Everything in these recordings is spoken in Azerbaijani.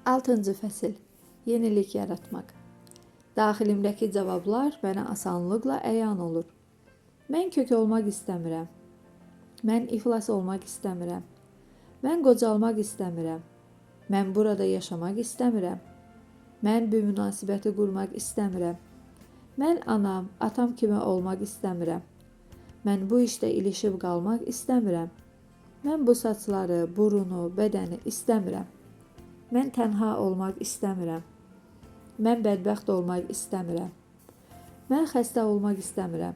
6-cı fəsil. Yenilik yaratmaq. Daxilimdəki cavablar mənə asanlıqla əyan olur. Mən kök olmaq istəmirəm. Mən iflas olmaq istəmirəm. Mən qocalmaq istəmirəm. Mən burada yaşamaq istəmirəm. Mən bu münasibəti qurmaq istəmirəm. Mən anam, atam kimi olmaq istəmirəm. Mən bu işdə ilişib qalmaq istəmirəm. Mən bu saçları, burunu, bədəni istəmirəm. Mən tənha olmaq istəmirəm. Mən bədbəxt olmaq istəmirəm. Mən xəstə olmaq istəmirəm.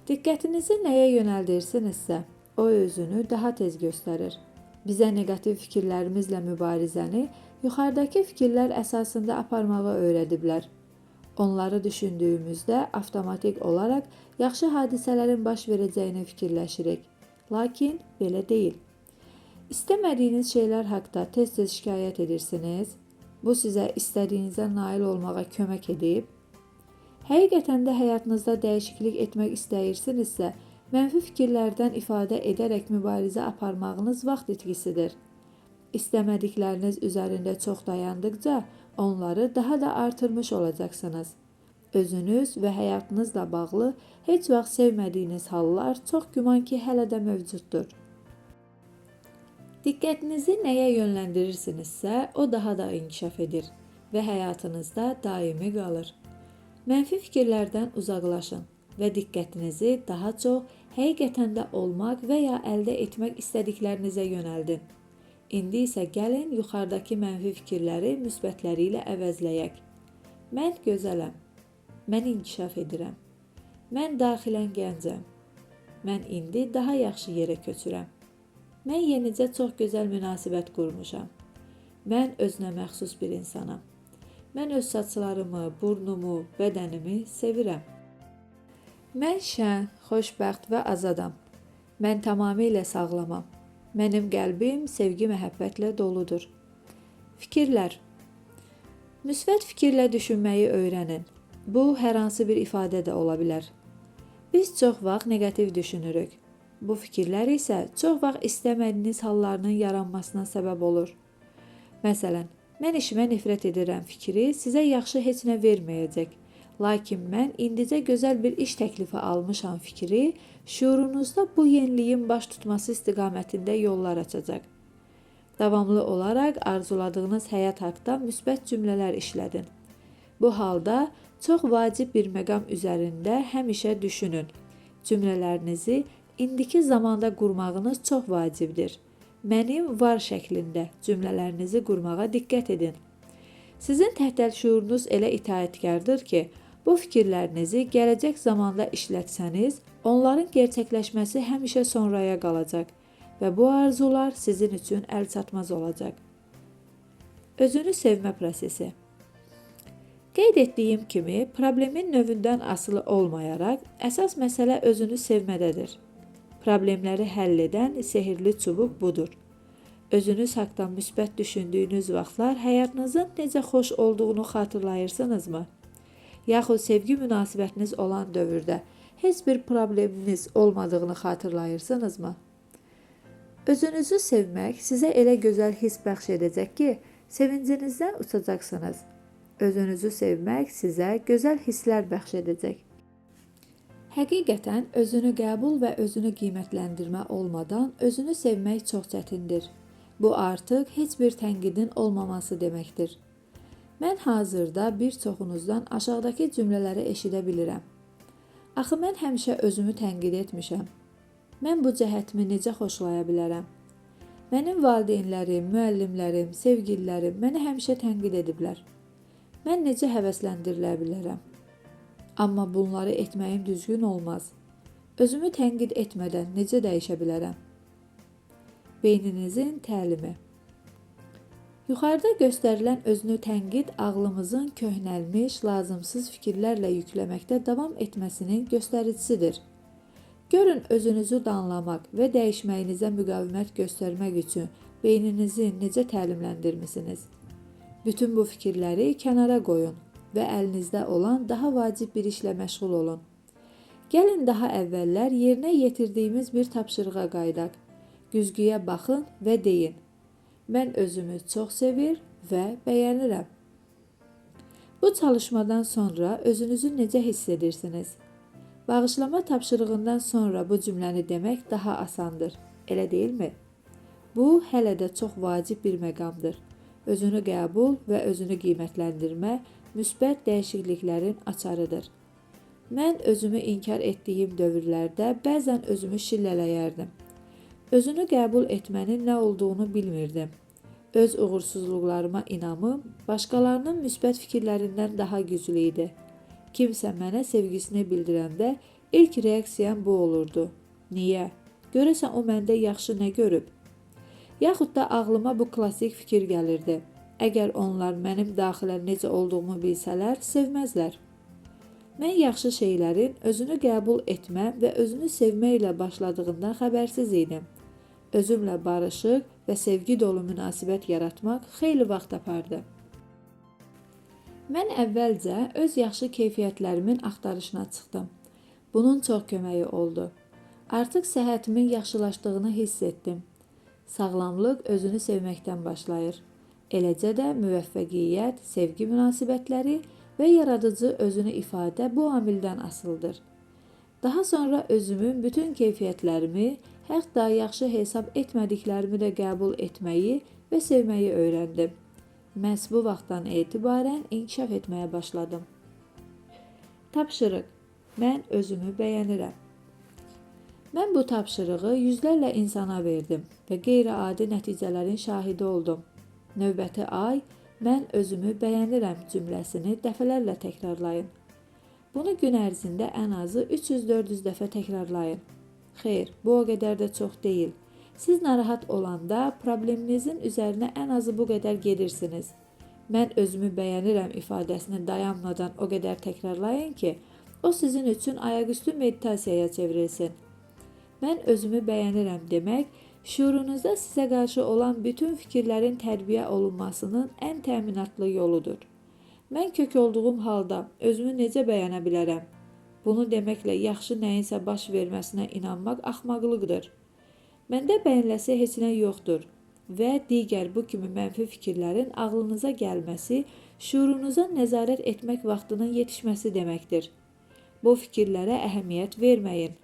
Diqqətinizi nəyə yönəldirsinizsə, o özünü daha tez göstərir. Bizə neqativ fikirlərimizlə mübarizəni yuxarıdakı fikirlər əsasında aparmağı öyrədiblər. Onları düşündüyümüzdə avtomatik olaraq yaxşı hadisələrin baş verəcəyini fikirləşirik. Lakin belə deyil. İstəmədiyiniz şeylər haqqında tez-tez şikayət edirsiniz. Bu sizə istədiyinizə nail olmağa kömək edib. Həqiqətən də həyatınızda dəyişiklik etmək istəyirsinizsə, mənfi fikirlərdən ifadə edərək mübarizə aparmağınız vaxt itkisidir. İstəmədikləriniz üzərində çox dayandıqca onları daha da artırmış olacaqsınız. Özünüz və həyatınızla bağlı heç vaxt sevmədiyiniz hallar çox güman ki, hələ də mövcuddur. Diqqətinizi nəyə yönləndirirsinizsə, o daha da inkişaf edir və həyatınızda daimi qalır. Mənfi fikirlərdən uzaqlaşın və diqqətinizi daha çox həqiqətən də olmaq və ya əldə etmək istədiklərinizə yönəldin. İndi isə gəlin yuxarıdakı mənfi fikirləri müsbətləri ilə əvəzləyək. Mən gözələm. Mən inkişaf edirəm. Mən daxilən gəncəm. Mən indi daha yaxşı yerə köçürəm. Mən yenicə çox gözəl münasibət qurmuşam. Mən özünə məxsus bir insanam. Mən öz saçlarımı, burnumu, bədənimi sevirəm. Mən şən, xoşbəxt və azadam. Mən tamamilə sağlamam. Mənim qəlbim sevgi məhəbbətlə doludur. Fikirlər. Müsbət fikirlə düşünməyi öyrənin. Bu, hər hansı bir ifadə də ola bilər. Biz çox vaxt neqativ düşünürük. Bu fikirlər isə çox vaxt istəmədiyiniz hallarının yaranmasına səbəb olur. Məsələn, mən işimə nifrət edirəm fikri sizə yaxşı heç nə verməyəcək. Lakin mən indicə gözəl bir iş təklifi almışam fikri şuurunuzda bu yeniliyin baş tutması istiqamətində yollar açacaq. Davamlı olaraq arzuladığınız həyat haqqında müsbət cümlələr işlədin. Bu halda çox vacib bir məqam üzərində həmişə düşünün. Cümlələrinizi indiki zamanda qurmağınız çox vacibdir. Mənim var şəklində cümlələrinizi qurmağa diqqət edin. Sizin təhtəl şuurunuz elə itaətkardır ki, bu fikirlərinizi gələcək zamanda işlətsəniz, onların gerçəkləşməsi həmişə sonraya qalacaq və bu arzular sizin üçün əlçatmaz olacaq. Özünü sevmə prosesi. Qeyd etdiyim kimi, problemin növündən asılı olmayaraq, əsas məsələ özünü sevmədədir. Problemləri həll edən sehirli çubuq budur. Özünüz haqqında müsbət düşündüyünüz vaxtlar həyatınızın necə xoş olduğunu xatırlayırsınızmı? Yaxud sevgi münasibətiniz olan dövrdə heç bir probleminiz olmadığını xatırlayırsınızmı? Özünüzü sevmək sizə elə gözəl his bəxş edəcək ki, sevincinizdən uçacaqsınız. Özünüzü sevmək sizə gözəl hisslər bəxş edəcək. Həqiqətən özünü qəbul və özünü qiymətləndirmə olmadan özünü sevmək çox çətindir. Bu artıq heç bir tənqidin olmaması deməkdir. Mən hazırda bir çoxunuzdan aşağıdakı cümlələri eşidə bilirəm. Axı mən həmişə özümü tənqid etmişəm. Mən bu cəhətimi necə xoşlaya bilərəm? Mənim valideynlərim, müəllimlərim, sevgililərim məni həmişə tənqid ediblər. Mən necə həvəsləndirilə bilərəm? Amma bunları etməyim düzgün olmaz. Özümü tənqid etmədən necə dəyişə bilərəm? Beyninizin təlimi. Yuxarıda göstərilən özünü tənqid ağlımızın köhnəlmiş, lazımsız fikirlərlə yükləməkdə davam etməsinin göstəricisidir. Görün özünüzü danlamaq və dəyişməyinizə müqavimət göstərmək üçün beyninizi necə təlimləndirmisiniz? Bütün bu fikirləri kənara qoyun və əlinizdə olan daha vacib bir işlə məşğul olun. Gəlin daha əvvəllər yerinə yetirdiyimiz bir tapşırığa qayıdaq. Güzgüyə baxın və deyin. Mən özümü çox sevir və bəyənirəm. Bu çalışmadan sonra özünüzü necə hiss edirsiniz? Bağışlama tapşırığından sonra bu cümləni demək daha asandır, elə deyilmi? Bu, hələ də çox vacib bir məqamdır. Özünü qəbul və özünü qiymətləndirmə müsbət dəyişikliklərin açarıdır. Mən özümü inkar etdiyim dövrlərdə bəzən özümü şillələyərdim. Özünü qəbul etmənin nə olduğunu bilmirdim. Öz uğursuzluqlarıma inamım başqalarının müsbət fikirlərindən daha güclü idi. Kimsə mənə sevgisini bildirəndə ilk reaksiyam bu olurdu. Niyə? Görəsən o məndə yaxşı nə görüb? Yaxud da ağlıma bu klassik fikir gəlirdi. Əgər onlar mənim daxilən necə olduğumu bilsələr, sevməzlər. Mən yaxşı şeylərin özünü qəbul etmə və özünü sevmə ilə başladığından xəbərsiz idim. Özümlə barışıq və sevgi dolu münasibət yaratmaq xeyli vaxt apardı. Mən əvvəlcə öz yaxşı keyfiyyətlərimin axtarışına çıxdım. Bunun çox köməyi oldu. Artıq səhhətimin yaxşılaşdığını hiss etdim. Sağlamlıq özünü sevməkdən başlayır. Eləcə də müvəffəqiyyət, sevgi münasibətləri və yaradıcı özünü ifadə bu amildən asılıdır. Daha sonra özümün bütün keyfiyyətlərimi, hətta yaxşı hesab etmədiklərimi də qəbul etməyi və sevməyi öyrəndim. Məhz bu vaxtdan etibarən inkişaf etməyə başladım. Tapşırıq. Mən özümü bəyənirəm. Mən bu tapşırığı yüzlərlə insana verdim və qeyri-adi nəticələrin şahidi oldum. Növbəti ay, mən özümü bəyənirəm cümləsini dəfələrlə təkrarlayın. Bunu gün ərzində ən azı 300-400 dəfə təkrarlayın. Xeyr, bu o qədər də çox deyil. Siz narahat olanda probleminizin üzərinə ən azı bu qədər gedirsiniz. Mən özümü bəyənirəm ifadəsini dayanmadan o qədər təkrarlayın ki, o sizin üçün ayaqüstü meditasiyaya çevrilsin. Mən özümü bəyənirəm demək, şuurunuzda sizə qarşı olan bütün fikirlərin tərbiyə olunmasının ən təminatlı yoludur. Mən kök olduğum halda özümü necə bəyənə bilərəm? Bunu deməklə yaxşı nəyinsə baş verməsinə inanmaq axmaqlıqdır. Məndə bəyənləsi heç nə yoxdur və digər bu kimi mənfi fikirlərin ağlınıza gəlməsi, şuurunuza nəzarət etmək vaxtının yetişməsi deməkdir. Bu fikirlərə əhəmiyyət verməyin.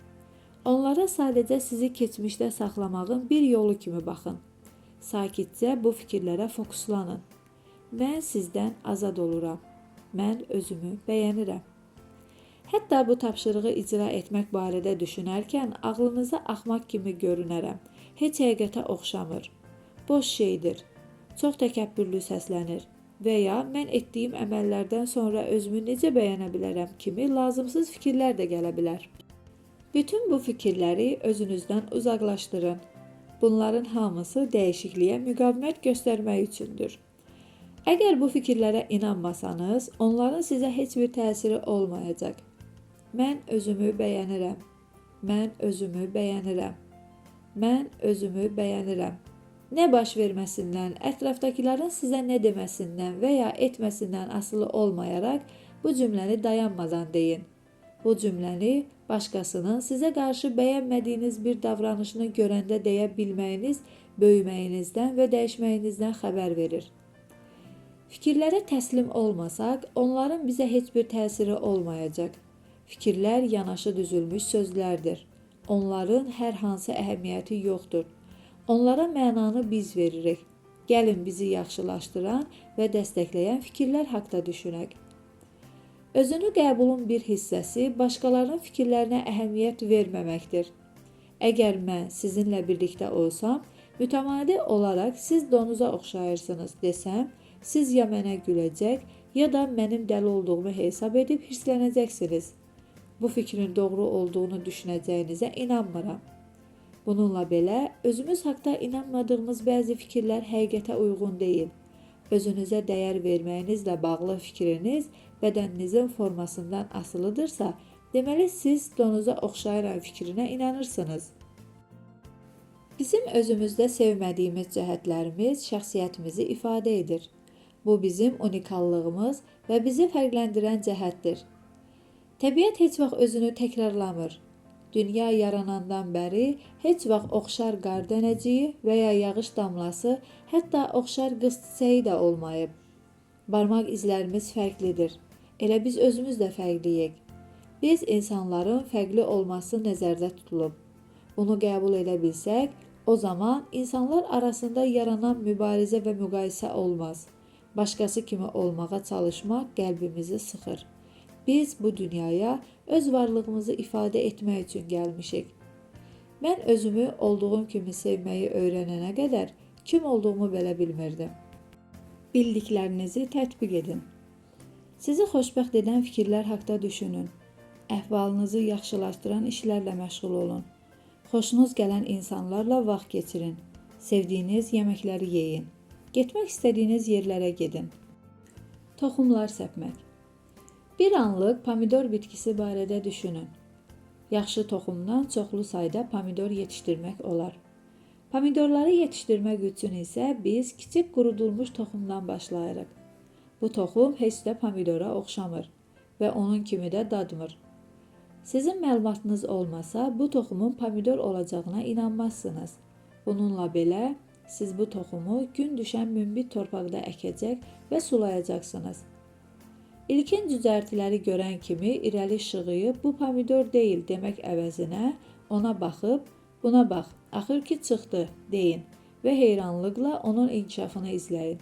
Onlara sadəcə sizi keçmişdə saxlamağın bir yolu kimi baxın. Sakitcə bu fikirlərə fokuslanın. Mən sizdən azad oluram. Mən özümü bəyənirəm. Hətta bu tapşırığı icra etmək barədə düşünərkən ağlınıza axmaq kimi görünərəm. Heç həqiqətə oxşamır. Boş şeydir. Çox təkəbbürlü səslənir. Və ya mən etdiyim əməllərdən sonra özümü necə bəyənə bilərəm kimi lazımsız fikirlər də gələ bilər. Bütün bu fikirləri özünüzdən uzaqlaşdırın. Bunların hamısı dəyişikliyə müqavimət göstərmək üçündür. Əgər bu fikirlərə inanmasanız, onların sizə heç bir təsiri olmayacaq. Mən özümü bəyənirəm. Mən özümü bəyənirəm. Mən özümü bəyənirəm. Nə baş verməsindən, ətrafdakilərin sizə nə deməsindən və ya etməsindən asılı olmayaraq bu cümləni dayanmadan deyin. Bu cümləni başqasının sizə qarşı bəyənmədiyiniz bir davranışını görəndə deyə bilməyiniz, böyüməyinizdən və dəyişməyinizdən xəbər verir. Fikirlərə təslim olmasaq, onların bizə heç bir təsiri olmayacaq. Fikirlər yanaşı düzülmüş sözlərdir. Onların hər hansı əhəmiyyəti yoxdur. Onlara mənanı biz veririk. Gəlin bizi yaxşılaşdıran və dəstəkləyən fikirlər haqqında düşünək. Özünü qəbulun bir hissəsi başqalarının fikirlərinə əhəmiyyət verməməkdir. Əgər mən sizinlə birlikdə olsam, mütəmadi olaraq siz donuza oxşayırsınız desəm, siz ya mənə güləcək, ya da mənim dəli olduğumu hesab edib hirslənəcəksiniz. Bu fikrin doğru olduğunu düşünəcəyinizə inanmıram. Bununla belə, özümüz haqda inanmadığımız bəzi fikirlər həqiqətə uyğun deyil. Özünüzə dəyər verməyinizlə bağlı fikriniz bədəninizin formasından asılıdırsa, deməli siz donuza oxşayıram fikrinə inanırsınız. Bizim özümüzdə sevmədiyimiz cəhətlərimiz şəxsiyyətimizi ifadə edir. Bu bizim unikallığımız və bizi fərqləndirən cəhətdir. Təbiət heç vaxt özünü təkrarlamır. Dünya yaranandan bəri heç vaxt oxşar qar dənəciyi və ya yağış damlası, hətta oxşar qız çiçəyi də olmayıb. Barmaq izlərimiz fərqlidir. Elə biz özümüz də fərqliyik. Biz insanların fərqli olması nəzərdə tutulub. Bunu qəbul edə bilsək, o zaman insanlar arasında yaranan mübarizə və müqayisə olmaz. Başqası kimi olmağa çalışmaq qəlbimizi sıxır. Biz bu dünyaya öz varlığımızı ifadə etmək üçün gəlmişik. Mən özümü olduğum kimi sevməyi öyrənənə qədər kim olduğumu belə bilmirdim. Bildiklərinizi tətbiq edin. Sizi xoşbəxt edən fikirlər haqqında düşünün. Əhvalınızı yaxşılaşdıran işlərlə məşğul olun. Xoşunuz gələn insanlarla vaxt keçirin. Sevdiyiniz yeməkləri yeyin. Getmək istədiyiniz yerlərə gedin. Toxumlar səpmək. Bir anlıq pomidor bitkisi barədə düşünün. Yaxşı toxumdan çoxlu sayda pomidor yetişdirmək olar. Pomidorları yetişdirmək üçün isə biz kiçik qurudulmuş toxumdan başlayırıq. Bu toxum heç də pomidora oxşamır və onun kimi də dadmır. Sizin məlumatınız olmasa, bu toxumun pomidor olacağına inanmazsınız. Bununla belə, siz bu toxumu gün düşən münbit torpaqda əkəcək və sulayacaqsınız. İlkin cücərtiləri görən kimi irəli şığıyıb, bu pomidor deyil demək əvəzinə ona baxıb, buna bax, axır ki çıxdı, deyin və heyranlıqla onun inkişafını izləyin.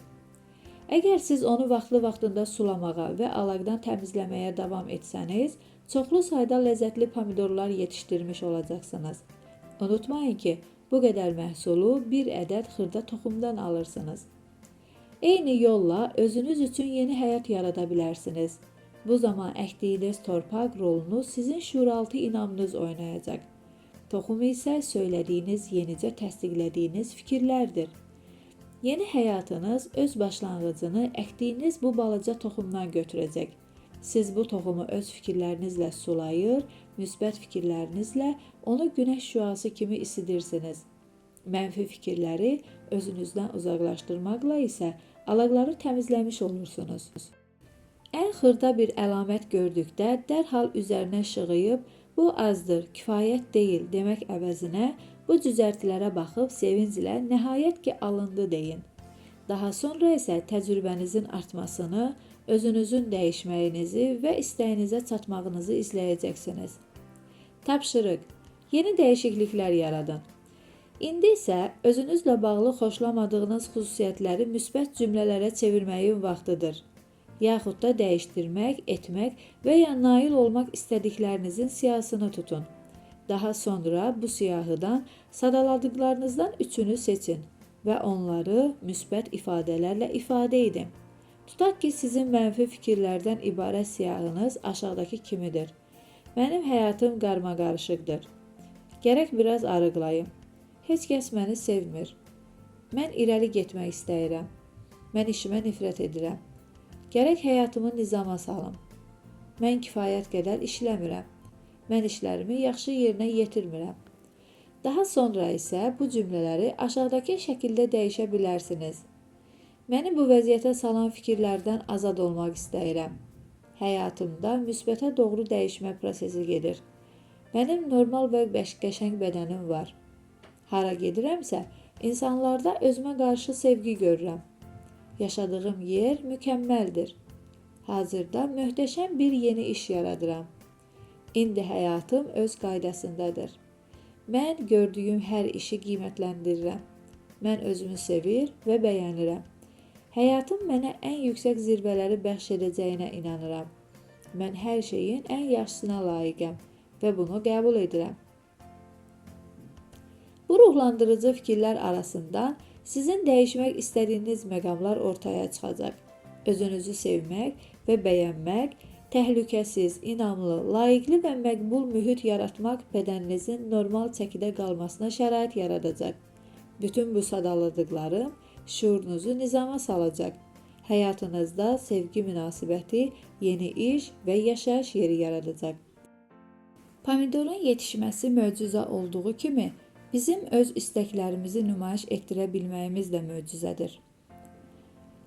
Əgər siz onu vaxtlı-vaxtında sulamağa və alaqdan təmizləməyə davam etsəniz, çoxlu sayda ləzzətli pomidorlar yetişdirmiş olacaqsınız. Unutmayın ki, bu qədər məhsulu bir ədəd xırda toxumdan alırsınız. Eyni yolla özünüz üçün yeni həyat yarada bilərsiniz. Bu zaman əkdiyiniz torpaq rolunu sizin şuuraltı inamınız oynayacaq. Toxum isə söylədiyiniz, yenicə təsdiqlədiyiniz fikirlərdir. Yeni həyatınız öz başlanğıcını əkdiyiniz bu balaca toxumdan götürəcək. Siz bu toxumu öz fikirlərinizlə sulayır, müsbət fikirlərinizlə onu günəş şüası kimi isidirsiniz. Mənfi fikirləri özünüzdən uzaqlaşdırmaqla isə alaqları təmizləmiş olursunuz. Ən xırda bir əlamət gördükdə dərhal üzərinə şığıyıb, bu azdır, kifayət deyil demək əvəzinə bu cücərtilərə baxıb sevinclə nəhayət ki alındı deyin. Daha sonra isə təcrübənizin artmasını, özünüzün dəyişməyinizi və istəyinizə çatmağınızı izləyəcəksiniz. Tapşırıq. Yeni dəyişikliklər yaradın. İndi isə özünüzlə bağlı xoşlamadığınız xüsusiyyətləri müsbət cümlələrə çevirməyin vaxtıdır. Yaxud da dəyişdirmək, etmək və ya nail olmaq istədiklərinizin siyahısını tutun. Daha sonra bu siyahıdan sadaladıqlarınızdan üçünü seçin və onları müsbət ifadələrlə ifadə edin. Tutaq ki, sizin mənfi fikirlərdən ibarət siyahınız aşağıdakı kimidir. Mənim həyatım qarmaqarışıqdır. Gərək biraz arıqlayım. Heç kəs məni sevmir. Mən irəli getmək istəyirəm. Mən işimə nifrət edirəm. Gərək həyatımı nizama salım. Mən kifayət qədər işləmirəm. Mən işlərimi yaxşı yerinə yetirmirəm. Daha sonra isə bu cümlələri aşağıdakı şəkildə dəyişə bilərsiniz. Məni bu vəziyyətə salan fikirlərdən azad olmaq istəyirəm. Həyatımda müsbətə doğru dəyişmə prosesi gedir. Mənim normal və qəşəng bədənim var. Hara gedirəmsə, insanlarda özümə qarşı sevgi görürəm. Yaşadığım yer mükəmməldir. Hazırda möhtəşəm bir yeni iş yaradıram. İndi həyatım öz qaydasındadır. Mən gördüyüm hər işi qiymətləndirirəm. Mən özümü sevir və bəyənirəm. Həyatım mənə ən yüksək zirvələri bəxş edəcəyinə inanıram. Mən hər şeyin ən yaxşısına layiqəm və bunu qəbul edirəm. Bu ruhlandırıcı fikirlər arasından sizin dəyişmək istədiyiniz məqamlar ortaya çıxacaq. Özünüzü sevmək və bəyənmək, təhlükəsiz, inamlı, layiqli və məqbul mühit yaratmaq bədəninizin normal çəkidə qalmasına şərait yaradacaq. Bütün bu sadaladıqlarım şuurunuzu nizama salacaq. Həyatınızda sevgi münasibəti, yeni iş və yaşayış yeri yaradacaq. Pomidorun yetişməsi möcüzə olduğu kimi, bizim öz istəklərimizi nümayiş etdirə bilməyimiz də möcüzədir.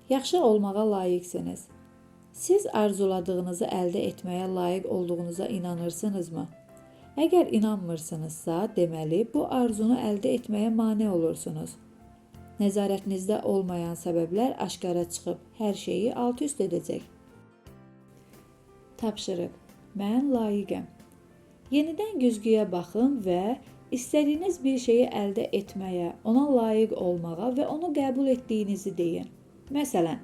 Yaxşı olmağa layiqsiniz. Siz arzuladığınızı əldə etməyə layiq olduğunuza inanırsınızmı? Əgər inanmırsınızsa, deməli bu arzunu əldə etməyə mane olursunuz. Nəzarətinizdə olmayan səbəblər aşkara çıxıb hər şeyi alt-üst edəcək. Tapşırıq. Mən layiqəm. Yenidən güzgüyə baxın və istədiyiniz bir şeyi əldə etməyə, ona layiq olmağa və onu qəbul etdiyinizi deyin. Məsələn,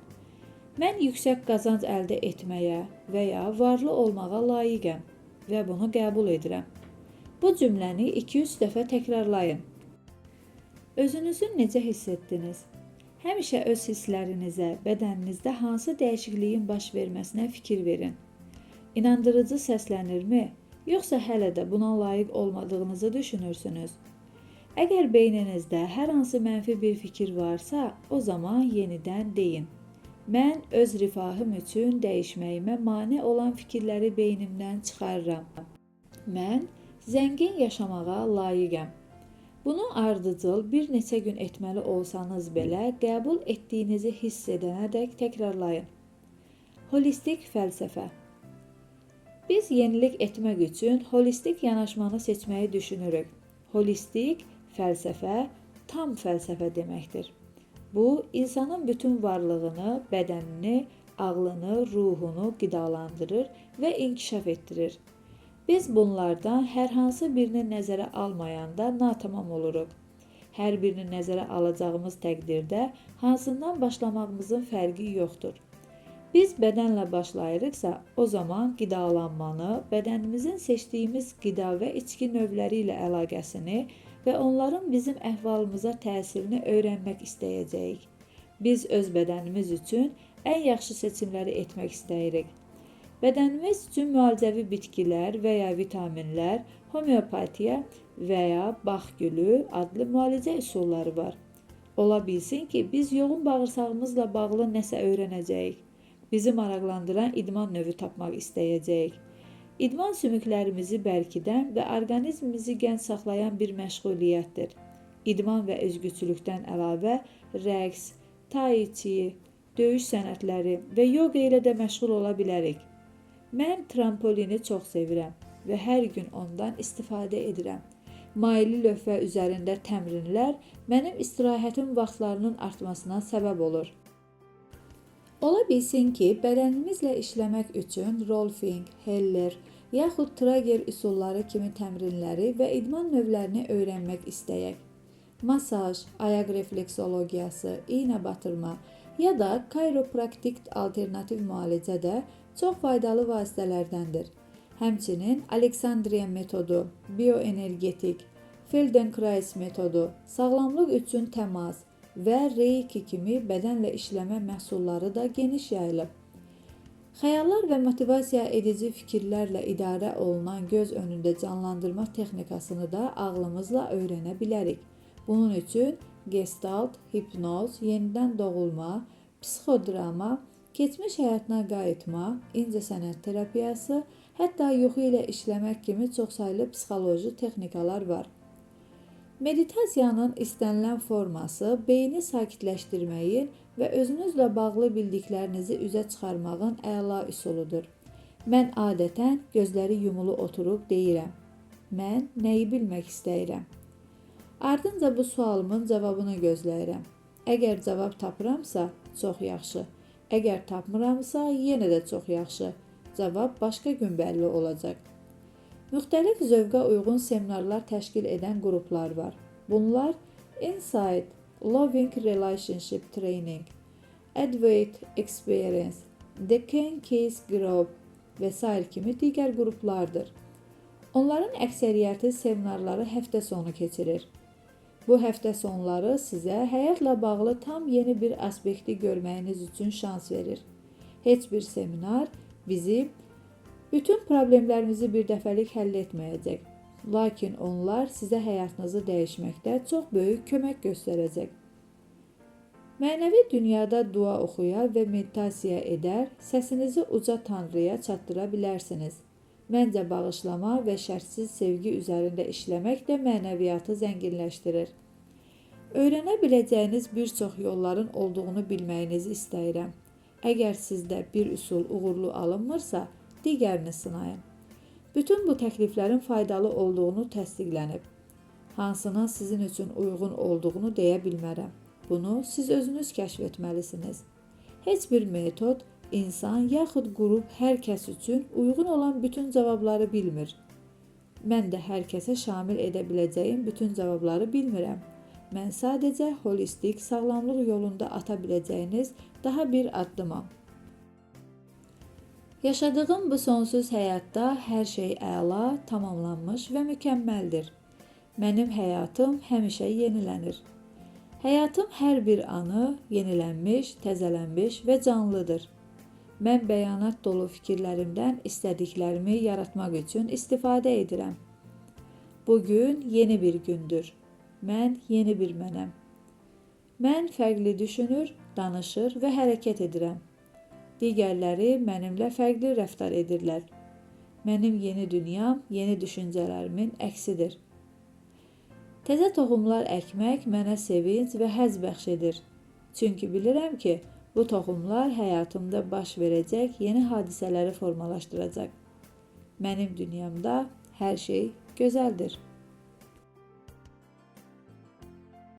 mən yüksək qazanc əldə etməyə və ya varlı olmağa layiqəm və bunu qəbul edirəm. Bu cümləni 2-3 dəfə təkrarlayın. Özünüzü necə hiss etdiniz? Həmişə öz hisslərinizə, bədəninizdə hansı dəyişikliyin baş verməsinə fikir verin. İnandırıcı səslənirmi, yoxsa hələ də buna layiq olmadığınızı düşünürsünüz? Əgər beyninizdə hər hansı mənfi bir fikir varsa, o zaman yenidən deyin. Mən öz rifahım üçün dəyişməyimə mane olan fikirləri beynimdən çıxarıram. Mən zəngin yaşamağa layiqəm. Bunu ardıcıl bir neçə gün etməli olsanız belə, qəbul etdiyinizi hiss edənədək təkrarlayın. Holistik fəlsəfə. Biz yenilik etmək üçün holistik yanaşmanı seçməyi düşünürük. Holistik fəlsəfə tam fəlsəfə deməkdir. Bu, insanın bütün varlığını, bədənini, ağlını, ruhunu qidalandırır və inkişaf etdirir. Biz bunlardan hər hansı birini nəzərə almayanda natamam oluruq. Hər birini nəzərə alacağımız təqdirdə hansından başlamağımızın fərqi yoxdur. Biz bədənlə başlayırıqsa, o zaman qidalanmanı, bədənimizin seçdiyimiz qida və içki növləri ilə əlaqəsini və onların bizim əhvalımıza təsirini öyrənmək istəyəcəyik. Biz öz bədənimiz üçün ən yaxşı seçimləri etmək istəyirik. Bədənimiz üçün müalicəvi bitkilər və ya vitaminlər, homeopatiya və ya bax gülü adlı müalicə üsulları var. Ola bilsin ki, biz yoğun bağırsağımızla bağlı nəsə öyrənəcəyik. Bizi maraqlandıran idman növü tapmaq istəyəcəyik. İdman sümüklərimizi bərkidən və orqanizmimizi gənc saxlayan bir məşğuliyyətdir. İdman və özgüçülükdən əlavə rəqs, tai chi, döyüş sənətləri və yoga ilə də məşğul ola bilərik. Mən trampolini çox sevirəm və hər gün ondan istifadə edirəm. Maili lövhə üzərində təmrinlər mənim istirahətim vaxtlarının artmasına səbəb olur. Ola bilsin ki, bədənimizlə işləmək üçün Rolfing, Heller, yaxud Trager üsulları kimi təmrinləri və idman növlərini öyrənmək istəyək. Masaj, ayaq refleksologiyası, iynə batırma ya da kairopraktik alternativ müalicə də çox faydalı vasitələrdəndir. Həmçinin Aleksandriya metodu, bioenergetik, Feldenkrais metodu, sağlamlıq üçün təmas və Reiki kimi bədənlə işləmə məhsulları da geniş yayılıb. Xəyallar və motivasiya edici fikirlərlə idarə olunan göz önündə canlandırma texnikasını da ağlımızla öyrənə bilərik. Bunun üçün gestalt, hipnoz, yenidən doğulma, psixodrama, keçmiş həyatına qayıtma, incəsənət terapiyası, hətta yuxu ilə işləmək kimi çoxsaylı psixoloji texnikalar var. Meditasiyanın istənilən forması beyni sakitləşdirməyin və özünüzlə bağlı bildiklərinizi üzə çıxarmağın əla üsuludur. Mən adətən gözləri yumulu oturub deyirəm. Mən nəyi bilmək istəyirəm? Ardınca bu sualımın cavabını gözləyirəm. Əgər cavab tapıramsa, çox yaxşı. Əgər tapmıramsa, yenə də çox yaxşı. Cavab başqa gün bəlli olacaq. Müxtəlif zövqə uyğun seminarlar təşkil edən qruplar var. Bunlar Insight, Loving Relationship Training, Advocate Experience, The Ken Case Group və s. kimi digər qruplardır. Onların əksəriyyəti seminarları həftə sonu keçirir. Bu həftə sonları sizə həyatla bağlı tam yeni bir aspekti görməyiniz üçün şans verir. Heç bir seminar bizim bütün problemlərimizi bir dəfəlik həll etməyəcək. Lakin onlar sizə həyatınızı dəyişməkdə çox böyük kömək göstərəcək. Mənəvi dünyada dua oxuyar və meditasiya edər, səsinizi uca Tanrıya çatdıra bilərsiniz. Məncə bağışlama və şərtsiz sevgi üzərində işləmək də mənəviyyatı zənginləşdirir. Öyrənə biləcəyiniz bir çox yolların olduğunu bilməyinizi istəyirəm. Əgər sizdə bir üsul uğurlu alınmırsa, digərini sınayın. Bütün bu təkliflərin faydalı olduğunu təsdiqlənib. Hansının sizin üçün uyğun olduğunu deyə bilmərəm. Bunu siz özünüz kəşf etməlisiniz. Heç bir metod, insan yaxud qrup hər kəs üçün uyğun olan bütün cavabları bilmir. Mən də hər kəsə şamil edə biləcəyim bütün cavabları bilmirəm. Mən sadəcə holistik sağlamlıq yolunda ata biləcəyiniz daha bir addımam. Yaşadığım bu sonsuz həyatda hər şey əla, tamamlanmış və mükəmməldir. Mənim həyatım həmişə yenilənir. Həyatım hər bir anı yenilənmiş, təzələnmiş və canlıdır. Mən bəyanat dolu fikirlərimdən istədiklərimi yaratmaq üçün istifadə edirəm. Bugün yeni bir gündür. Mən yeni bir mənəm. Mən fərqli düşünür, danışır və hərəkət edirəm. Digərləri mənimlə fərqli rəftar edirlər. Mənim yeni dünyam, yeni düşüncələrimin əksidir. Təzə toxumlar əkmək mənə sevinc və həzz bəxş edir. Çünki bilirəm ki, bu toxumlar həyatımda baş verəcək yeni hadisələri formalaşdıracaq. Mənim dünyamda hər şey gözəldir.